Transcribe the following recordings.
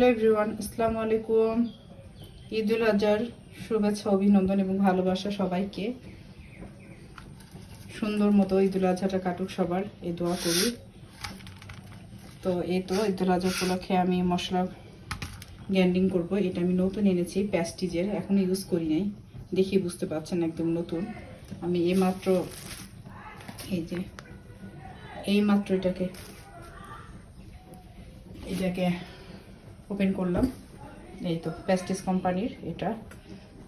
Hello everyone, আসসালামু আলাইকুম। ঈদুল আজহার শুভেচ্ছা, অভিনন্দন এবং ভালোবাসা সবাইকে। সুন্দর মতো ঈদুল আজহাটা কাটুক সবার, এই দোয়া করি। তো এই তো ঈদুল আজহা উপলক্ষে আমি মশলা গ্রাইন্ডিং করব। এটা আমি নতুন এনেছি, প্যাস্টিজের, এখন ইউজ করি নাই, দেখি বুঝতে পারছেন একদম নতুন। আমি এইমাত্র এটাকে ওপেন করলাম। এই তো প্যাস্টিজ কোম্পানির এটা।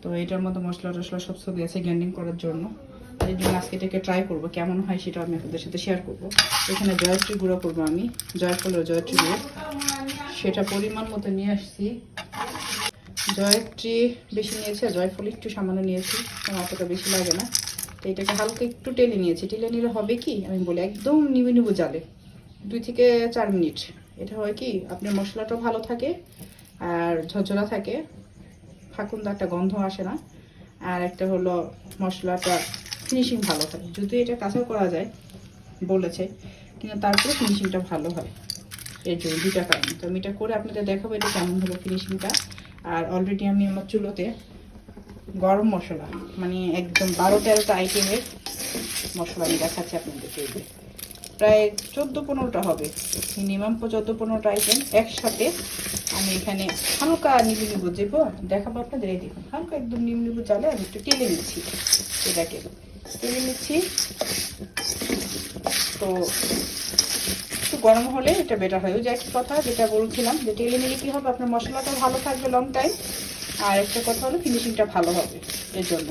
তো এটার মধ্যে মশলা টশলা সব ছবি আছে গ্রাইন্ডিং করার জন্য। এই জন্য আজকে এটাকে ট্রাই করবো কেমন হয়, সেটা আমি আপনাদের সাথে শেয়ার করবো। এখানে জয়ত্রী গুঁড়ো করবো আমি, জয়ফল ও জয়ত্রী গুঁড়ো, সেটা পরিমাণ মতো নিয়ে আসছি। জয়ত্রী বেশি নিয়েছি আর জয়ফল একটু সামান্য নিয়েছি, কারণ অতটা বেশি লাগে না। তো এটাকে হালকা একটু টেলে নিয়েছি। টেলে নিলে হবে কি, আমি বলি একদম নিবু নিবু জালে 2 থেকে 4 মিনিট। এটা হয় কি, আপনার মশলাটাও ভালো থাকে আর ঝরঝরা থাকে, ফাঁকুন্দা একটা গন্ধ আসে না। আর একটা হলো মশলাটা ফিনিশিং ভালো হয়। যদি এটা কাঁচা করা যায় বলেছে, কিন্তু তারপরে ফিনিশিংটা ভালো হয়। এর জন্য 2টা কারণ। তো আমি এটা করে আপনাদের দেখাবো এটা কেমন হলো ফিনিশিংটা। আর অলরেডি আমি আমার চুলোতে গরম মশলা, মানে একদম 12-13টা আইটেমের মশলা আমি দেখাচ্ছি আপনাদেরকে। প্রায় 14-15টা হবে, মিনিমাম 14-15টা আইটেম একসাথে আমি এখানে হালকা নিবু নিবু দেবো, দেখাবো আপনাদের। এই দেখুন, হালকা একদম নিবু নিবু চালে আমি একটু টেলে নিচ্ছি, এটাকে টেলে নিচ্ছি। তো একটু গরম হলে এটা বেটার হয়। ওই যে একটা কথা যেটা বলছিলাম, যে টেলে নিলে কী হবে, আপনার মশলাটা ভালো থাকবে লং টাইম, আর একটা কথা হলো ফিনিশিংটা ভালো হবে। এর জন্য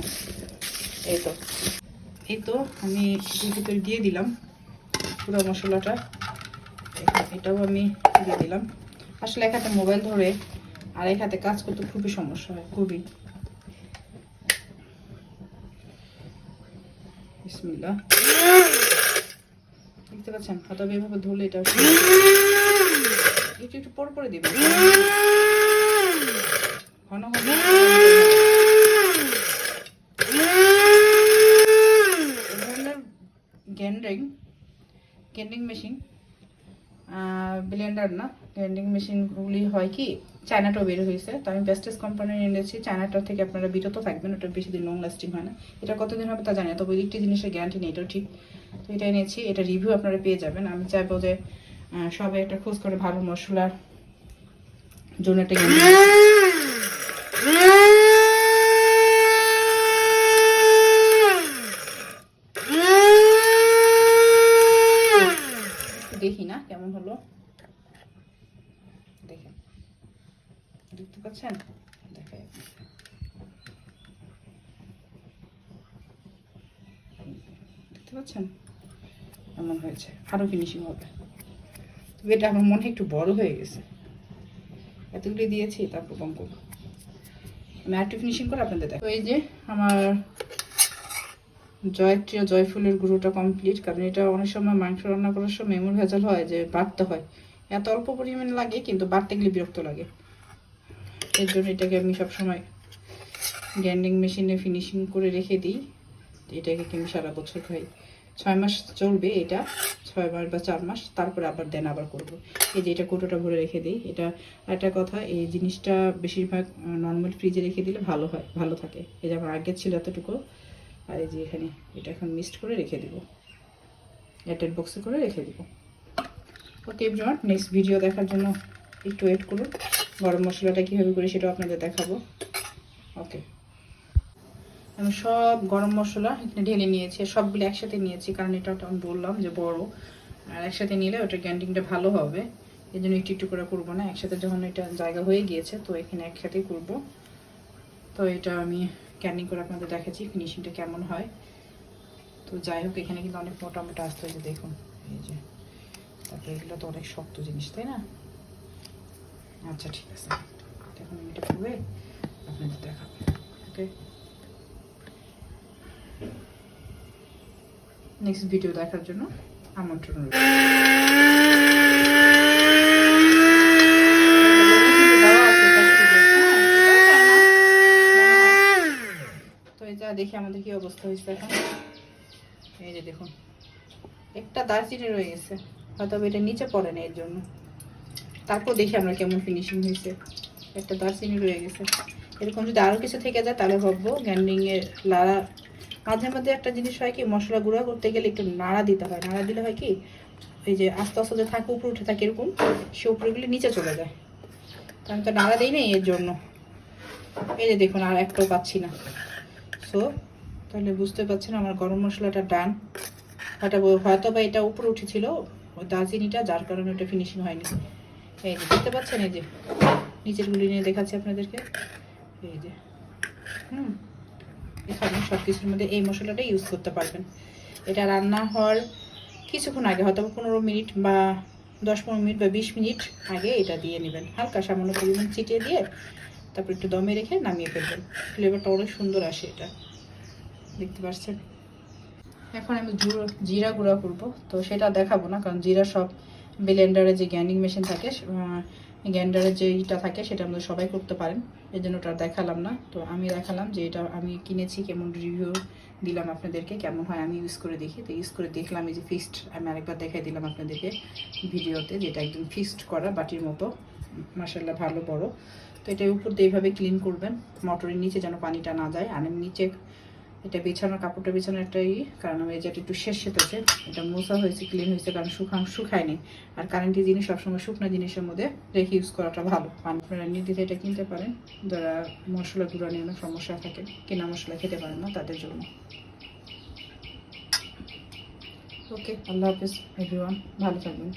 এই তো আমি এর ভিতরে দিয়ে দিলাম পুরো মশলাটা। এটাও আমি দিয়ে দিলাম। আসলে এক হাতে মোবাইল ধরে আর এক হাতে কাজ করতে খুবই সমস্যা হয়, খুবই। বিসমিল্লাহ, দেখতে পাচ্ছেন, হাতে এভাবে ধরলে এটা একটু একটু পরে দিবে, ঘন ঘন। গ্রাইন্ডিং মেশিন, ব্লেন্ডার না, গ্রাইন্ডিং মেশিনগুলি হয় কি, চায়নাটাও বের হয়েছে। তো আমি প্যাস্টিজ কোম্পানি এনেছি। চায়নাটার থেকে আপনারা বিরত থাকবেন, ওটা বেশি দিন লং লাস্টিং হয় না। এটা কতদিন হবে তা জানি না, তবে একটি জিনিসের গ্যারান্টি নেই, এটাও ঠিক। তো এটা এনেছি, এটা রিভিউ আপনারা পেয়ে যাবেন। আমি চাইবো যে সবাই একটা খোঁজ করে ভালো মশলার জন্য একটা দেখি না কেমন হলো, দেখেন, দেখতে পাচ্ছেন, দেখাই দেখতে পাচ্ছেন এমন হয়েছে। আরো ফিনিশিং হবে। তবে এটা আমার মনে হয় একটু বড় হয়ে গেছে, এতগুলি দিয়েছি, তারপর কম করবো। আমি আরেকটু ফিনিশিং করে আপনাদের দেখো। এই যে আমার জয়ত্রী ও জয়ফুলের গুঁড়োটা কমপ্লিট। কারণ এটা অনেক সময় মাংস রান্না করার সময় এমন ভেজাল হয় যে বাড়তে হয়, এত অল্প পরিমাণে লাগে কিন্তু বাড়তে গেলে বিরক্ত লাগে। এর জন্য এটাকে আমি সবসময় গ্রাইন্ডিং মেশিনে ফিনিশিং করে রেখে দিই। এটাকে কিন্তু সারা বছর খাই, 6 মাস চলবে এটা, 6 মাস বা 4 মাস, তারপরে আবার আবার করবো। এই যে এটা কৌটোটা ভরে রেখে দিই। এটা একটা কথা, এই জিনিসটা বেশিরভাগ নর্মাল ফ্রিজে রেখে দিলে ভালো হয়, ভালো থাকে। এই যে আমার আগে ছিল এতটুকু। আর এই যে এখানে এটা এখন মিক্সড করে রেখে দিব, এয়ারটাইট বক্সে করে রেখে দিব। ওকে এভরিওয়ান, নেক্সট ভিডিও দেখার জন্য একটু ওয়েট করুন। গরম মশলাটা কীভাবে করি সেটাও আপনাদের দেখাবো। ওকে, আমি সব গরম মশলা এখানে ঢেলে নিয়েছি, সবগুলো একসাথে নিয়েছি, কারণ এটা আমি বললাম যে বড়, আর একসাথে নিলে ওটা গ্রাইন্ডিংটা ভালো হবে। এই জন্য একটু একটু করে করবো না, একসাথে যখন এটা জায়গা হয়ে গিয়েছে তো এখানে একসাথেই করব। তো এটা আমি গ্রাইন্ডিং করে আপনাদের দেখাচ্ছি ফিনিশিংটা কেমন হয়। তো যাই হোক, এখানে কিন্তু অনেক মোটা মোটা আসতে হয়েছে, দেখুন এই যে। তারপরে এগুলো তো অনেক শক্ত জিনিস, তাই না? আচ্ছা ঠিক আছে, এখন আমি এটা করে আপনাদের দেখাবো। ওকে, নেক্সট ভিডিও দেখার জন্য আমন্ত্রণ রইল। তো এটা দেখি আমাদের কি অবস্থা হয়েছে এখন। এই যে দেখুন, একটা দারচিনি রয়ে গেছে, হয়তো এটা নিচে পড়ে না, এর জন্য। তারপর দেখি আমরা কেমন ফিনিশিং হয়েছে। একটা দারচিনি রয়ে গেছে। এরকম যদি আরও কিছু থেকে যায় তাহলে ভাববো গ্রাইন্ডিংয়ের লাড়া। মাঝে মাঝে একটা জিনিস হয় কি, মশলা গুঁড়া করতে গেলে একটু নাড়া দিতে হয়। নাড়া দিলে হয় কি, এই যে আস্তে আস্তে যে থাকে উপরে উঠে থাকে এরকম, সে উপরেগুলি নিচে চলে যায়। তো আমি তো নাড়া দিই না এর জন্য। এই যে দেখুন আর একটাও পাচ্ছি না। সো তাহলে বুঝতে পারছেন আমার গরম মশলাটা ডান। হয়তো বা এটা উপরে উঠেছিল ওই দারচিনিটা, যার কারণে ওটা ফিনিশিং হয়নি। এই যে দেখতে পাচ্ছেন, এই যে নিচের গুলি নিয়ে দেখাচ্ছি আপনাদেরকে। এই যে এখানে সব কিছুর মধ্যে এই মশলাটা ইউজ করতে পারবেন। এটা রান্না হওয়ার কিছুক্ষণ আগে, হয়তো 15 মিনিট বা 10-15 মিনিট বা 20 মিনিট আগে এটা দিয়ে নেবেন। হালকা সামান্য পরিমাণ ছিটিয়ে দিয়ে তারপর একটু দমে রেখে নামিয়ে ফেলবেন। ফ্লেভারটা অনেক সুন্দর আসে এটা, দেখতে পাচ্ছেন। এখন আমি জিরা গুঁড়া করবো, তো সেটা দেখাবো না, কারণ জিরা সব ব্লেন্ডারে যে গ্রাইন্ডিং মেশিন থাকে, গ্রাইন্ডারে যে ইটা থাকে সেটা আমরা সবাই করতে পারেন, এই জন্য ওটা দেখালাম না। তো আমি দেখালাম যে এটা আমি কিনেছি, কেমন রিভিউ দিলাম আপনাদেরকে, কেমন হয় আমি ইউজ করে দেখি। তো ইউজ করে দেখলাম এই যে ফিক্সড, আমি আরেকবার দেখাই দিলাম আপনাদেরকে ভিডিওতে, যেটা একদম ফিক্সড করা বাটির মতো, মাশাআল্লাহ ভালো বড়। তো এটার উপর দিয়ে এইভাবে ক্লিন করবেন, মোটরের নিচে যেন পানিটা না যায়। আর নিচে এটা বিছানোর কাপড়টা বিছানোর একটা কারণ আমি যেটা একটু শেষ হয়েছে, এটা মোছা হয়েছে, ক্লিন হয়েছে, কারণ শুকায়নি। আর কারেন্টের জিনিস সবসময় শুকনো জিনিসের মধ্যে রেখে ইউজ করাটা ভালো। আপনারা নির্দ্বিধায় এটা কিনতে পারেন, যারা মশলা গুঁড়া নিয়ে অনেক সমস্যা থাকে, কেনা মশলা খেতে পারেন না, তাদের জন্য। ওকে, আল্লাহ হাফিজ এভরিওয়ান, ভালো থাকবেন।